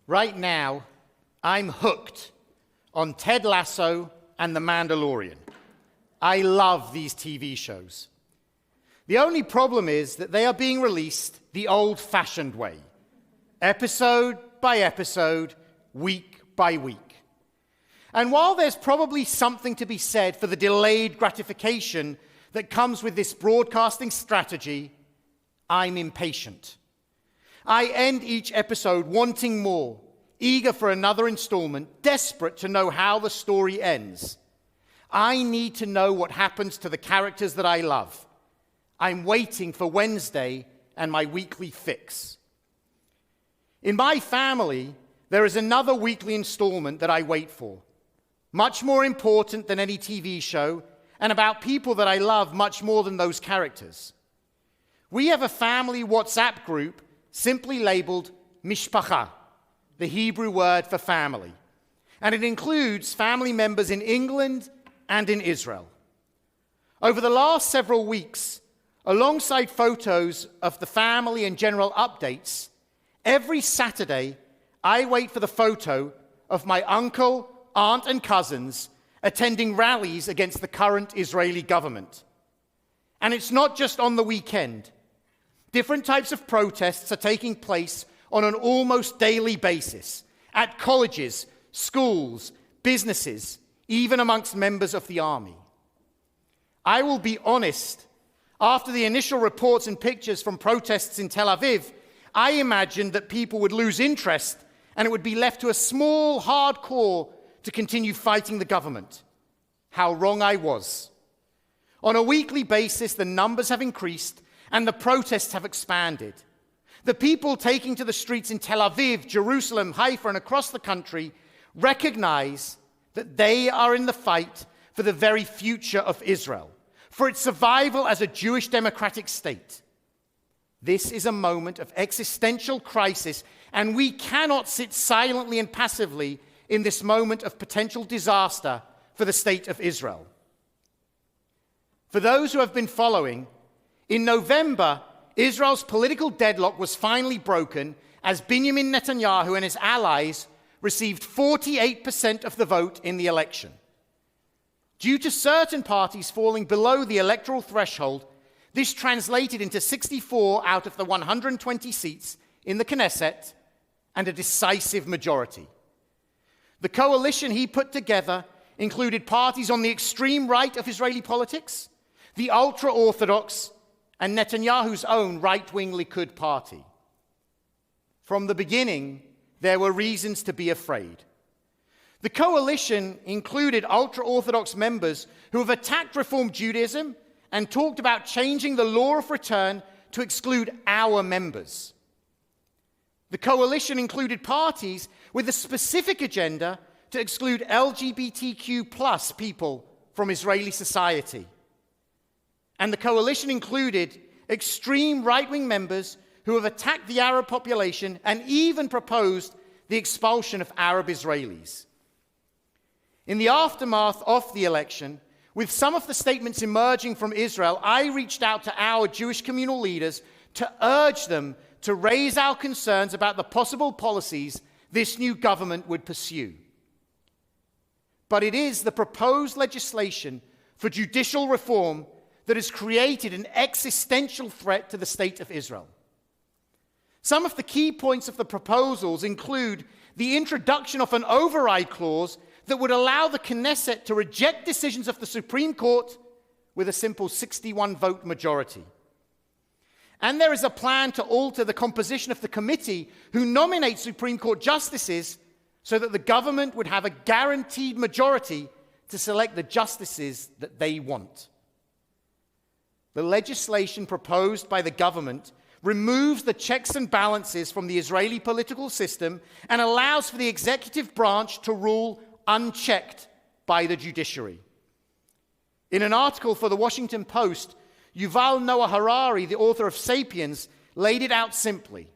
Right now, I'm hooked on Ted Lasso and The Mandalorian. I love these TV shows. The only problem is that they are being released the old-fashioned way, episode by episode, week by week. And while there's probably something to be said for the delayed gratification that comes with this broadcasting strategy, I'm impatient. I end each episode wanting more, eager for another installment, desperate to know how the story ends. I need to know what happens to the characters that I love. I'm waiting for Wednesday and my weekly fix. In my family, there is another weekly installment that I wait for, much more important than any TV show, and about people that I love much more than those characters. We have a family WhatsApp group simply labeled Mishpacha, the Hebrew word for family, and it includes family members in England and in Israel. Over the last several weeks, alongside photos of the family and general updates, every Saturday I wait for the photo of my uncle, aunt, and cousins attending rallies against the current Israeli government. And it's not just on the weekend. Different types of protests are taking place on an almost daily basis at colleges, schools, businesses, even amongst members of the army. I will be honest, after the initial reports and pictures from protests in Tel Aviv, I imagined that people would lose interest and it would be left to a small, hard core to continue fighting the government. How wrong I was. On a weekly basis, the numbers have increased and the protests have expanded. The people taking to the streets in Tel Aviv, Jerusalem, Haifa, and across the country recognize that they are in the fight for the very future of Israel, for its survival as a Jewish democratic state. This is a moment of existential crisis, and we cannot sit silently and passively in this moment of potential disaster for the state of Israel. For those who have been following, in November, Israel's political deadlock was finally broken as Benjamin Netanyahu and his allies received 48% of the vote in the election. Due to certain parties falling below the electoral threshold, this translated into 64 out of the 120 seats in the Knesset and a decisive majority. The coalition he put together included parties on the extreme right of Israeli politics, the ultra-Orthodox, and Netanyahu's own right-wing Likud party. From the beginning, there were reasons to be afraid. The coalition included ultra-Orthodox members who have attacked Reform Judaism and talked about changing the law of return to exclude our members. The coalition included parties with a specific agenda to exclude LGBTQ+ people from Israeli society. And the coalition included extreme right-wing members who have attacked the Arab population and even proposed the expulsion of Arab Israelis. In the aftermath of the election, with some of the statements emerging from Israel, I reached out to our Jewish communal leaders to urge them to raise our concerns about the possible policies this new government would pursue. But it is the proposed legislation for judicial reform that has created an existential threat to the state of Israel. Some of the key points of the proposals include the introduction of an override clause that would allow the Knesset to reject decisions of the Supreme Court with a simple 61-vote majority. And there is a plan to alter the composition of the committee who nominate Supreme Court justices so that the government would have a guaranteed majority to select the justices that they want. The legislation proposed by the government removes the checks and balances from the Israeli political system and allows for the executive branch to rule unchecked by the judiciary. In an article for the Washington Post, Yuval Noah Harari, the author of *Sapiens*, laid it out simply.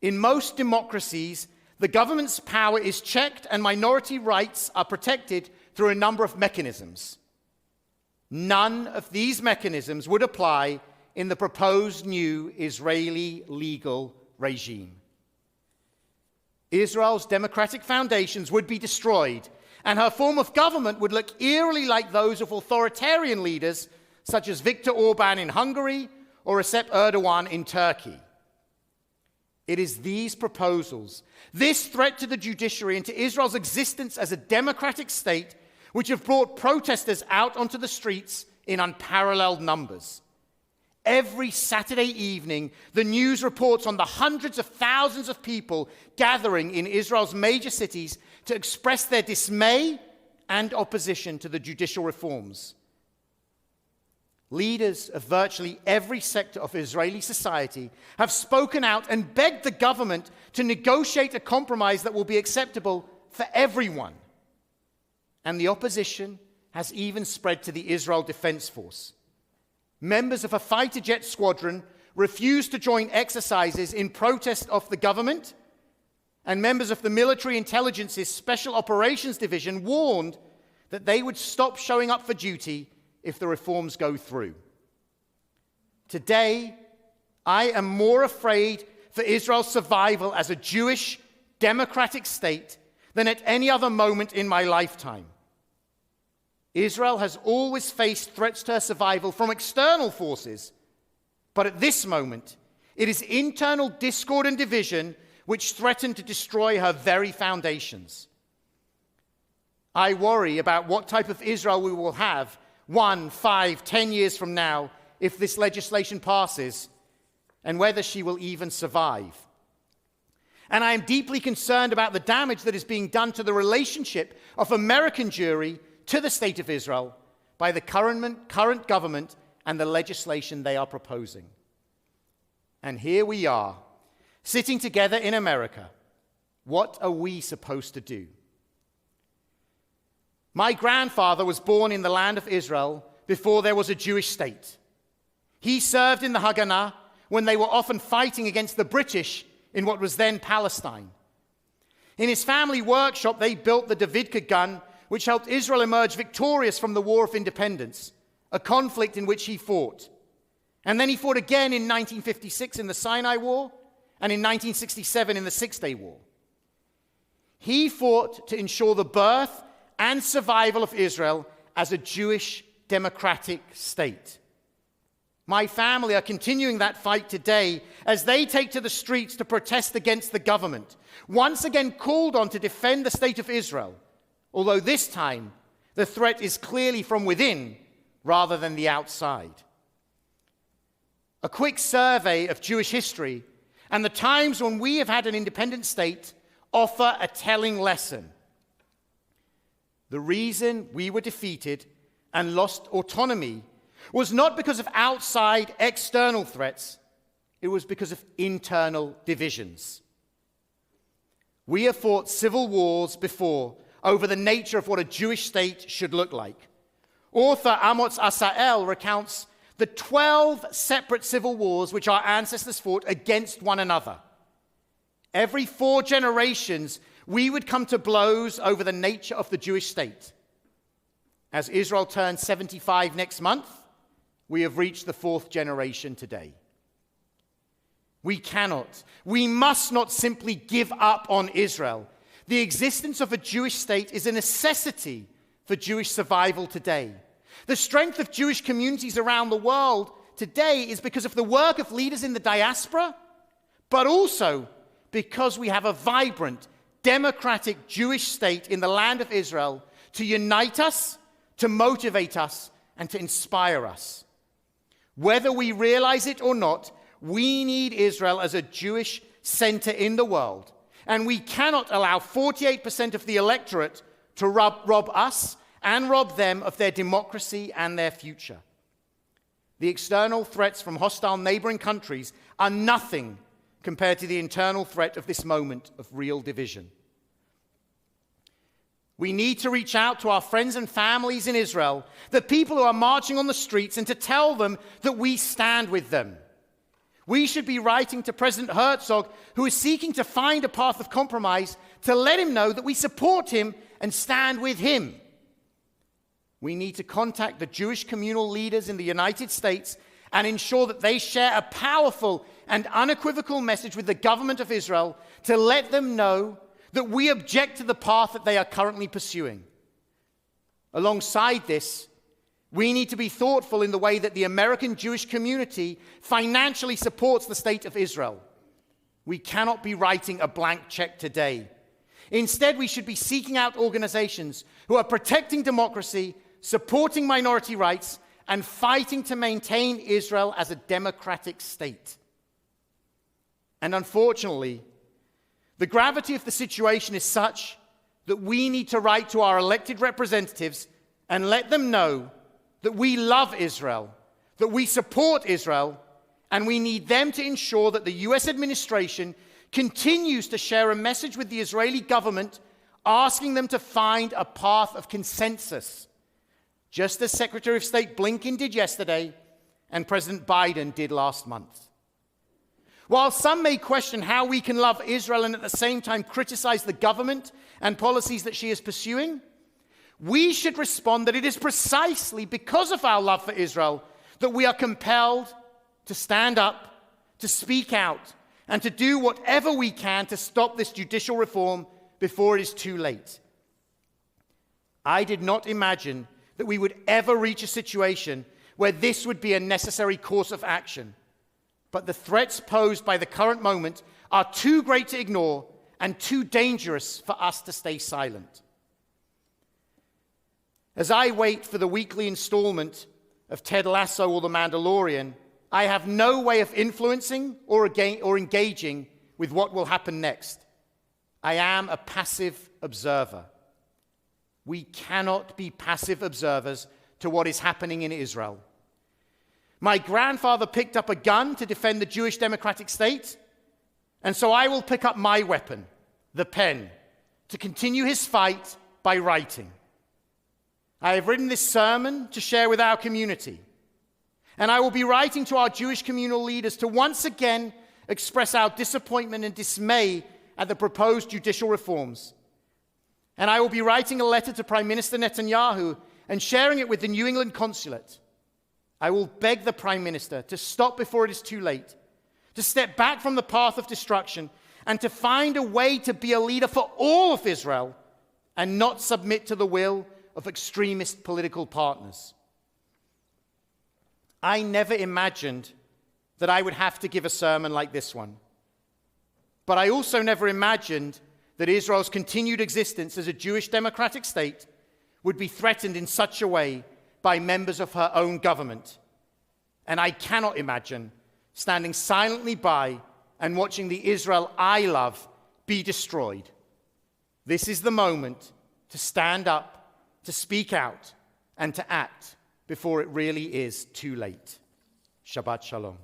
In most democracies, the government's power is checked and minority rights are protected through a number of mechanisms. None of these mechanisms would apply in the proposed new Israeli legal regime. Israel's democratic foundations would be destroyed, and her form of government would look eerily like those of authoritarian leaders such as Viktor Orban in Hungary or Recep Erdogan in Turkey. It is these proposals, this threat to the judiciary and to Israel's existence as a democratic state, which have brought protesters out onto the streets in unparalleled numbers. Every Saturday evening, the news reports on the hundreds of thousands of people gathering in Israel's major cities to express their dismay and opposition to the judicial reforms. Leaders of virtually every sector of Israeli society have spoken out and begged the government to negotiate a compromise that will be acceptable for everyone. And the opposition has even spread to the Israel Defense Force. Members of a fighter jet squadron refused to join exercises in protest of the government, and members of the Military Intelligence's Special Operations Division warned that they would stop showing up for duty if the reforms go through. Today, I am more afraid for Israel's survival as a Jewish, democratic state than at any other moment in my lifetime. Israel has always faced threats to her survival from external forces, but at this moment, it is internal discord and division which threaten to destroy her very foundations. I worry about what type of Israel we will have 1, 5, 10 years from now if this legislation passes, and whether she will even survive. And I am deeply concerned about the damage that is being done to the relationship of American Jewry to the State of Israel by the current government and the legislation they are proposing. And here we are, sitting together in America. What are we supposed to do? My grandfather was born in the land of Israel before there was a Jewish state. He served in the Haganah when they were often fighting against the British in what was then Palestine. In his family workshop, they built the Davidka gun, which helped Israel emerge victorious from the War of Independence, a conflict in which he fought. And then he fought again in 1956 in the Sinai War and in 1967 in the Six-Day War. He fought to ensure the birth and survival of Israel as a Jewish democratic state. My family are continuing that fight today as they take to the streets to protest against the government, once again called on to defend the state of Israel, although this time the threat is clearly from within rather than the outside. A quick survey of Jewish history and the times when we have had an independent state offer a telling lesson. The reason we were defeated and lost autonomy was not because of outside external threats, it was because of internal divisions. We have fought civil wars before over the nature of what a Jewish state should look like. Author Amos Asael recounts the 12 separate civil wars which our ancestors fought against one another. Every 4 generations, we would come to blows over the nature of the Jewish state. As Israel turns 75 next month, we have reached the 4th generation today. We must not simply give up on Israel. The existence of a Jewish state is a necessity for Jewish survival today. The strength of Jewish communities around the world today is because of the work of leaders in the diaspora, but also because we have a vibrant, democratic Jewish state in the land of Israel to unite us, to motivate us, and to inspire us. Whether we realize it or not, we need Israel as a Jewish center in the world, and we cannot allow 48% of the electorate to rob us and rob them of their democracy and their future. The external threats from hostile neighboring countries are nothing compared to the internal threat of this moment of real division. We need to reach out to our friends and families in Israel, the people who are marching on the streets, and to tell them that we stand with them. We should be writing to President Herzog, who is seeking to find a path of compromise, to let him know that we support him and stand with him. We need to contact the Jewish communal leaders in the United States and ensure that they share a powerful and unequivocal message with the government of Israel to let them know that we object to the path that they are currently pursuing. Alongside this, we need to be thoughtful in the way that the American Jewish community financially supports the state of Israel. We cannot be writing a blank check today. Instead, we should be seeking out organizations who are protecting democracy, supporting minority rights, and fighting to maintain Israel as a democratic state. And unfortunately, the gravity of the situation is such that we need to write to our elected representatives and let them know that we love Israel, that we support Israel, and we need them to ensure that the U.S. administration continues to share a message with the Israeli government asking them to find a path of consensus, just as Secretary of State Blinken did yesterday and President Biden did last month. While some may question how we can love Israel and at the same time criticize the government and policies that she is pursuing, we should respond that it is precisely because of our love for Israel that we are compelled to stand up, to speak out, and to do whatever we can to stop this judicial reform before it is too late. I did not imagine that we would ever reach a situation where this would be a necessary course of action. But the threats posed by the current moment are too great to ignore and too dangerous for us to stay silent. As I wait for the weekly installment of Ted Lasso or The Mandalorian, I have no way of influencing or engaging with what will happen next. I am a passive observer. We cannot be passive observers to what is happening in Israel. My grandfather picked up a gun to defend the Jewish democratic state, and so I will pick up my weapon, the pen, to continue his fight by writing. I have written this sermon to share with our community, and I will be writing to our Jewish communal leaders to once again express our disappointment and dismay at the proposed judicial reforms. And I will be writing a letter to Prime Minister Netanyahu and sharing it with the New England consulate. I will beg the Prime Minister to stop before it is too late, to step back from the path of destruction, and to find a way to be a leader for all of Israel and not submit to the will of extremist political partners. I never imagined that I would have to give a sermon like this one. But I also never imagined that Israel's continued existence as a Jewish democratic state would be threatened in such a way by members of her own government. And I cannot imagine standing silently by and watching the Israel I love be destroyed. This is the moment to stand up, to speak out, and to act before it really is too late. Shabbat Shalom.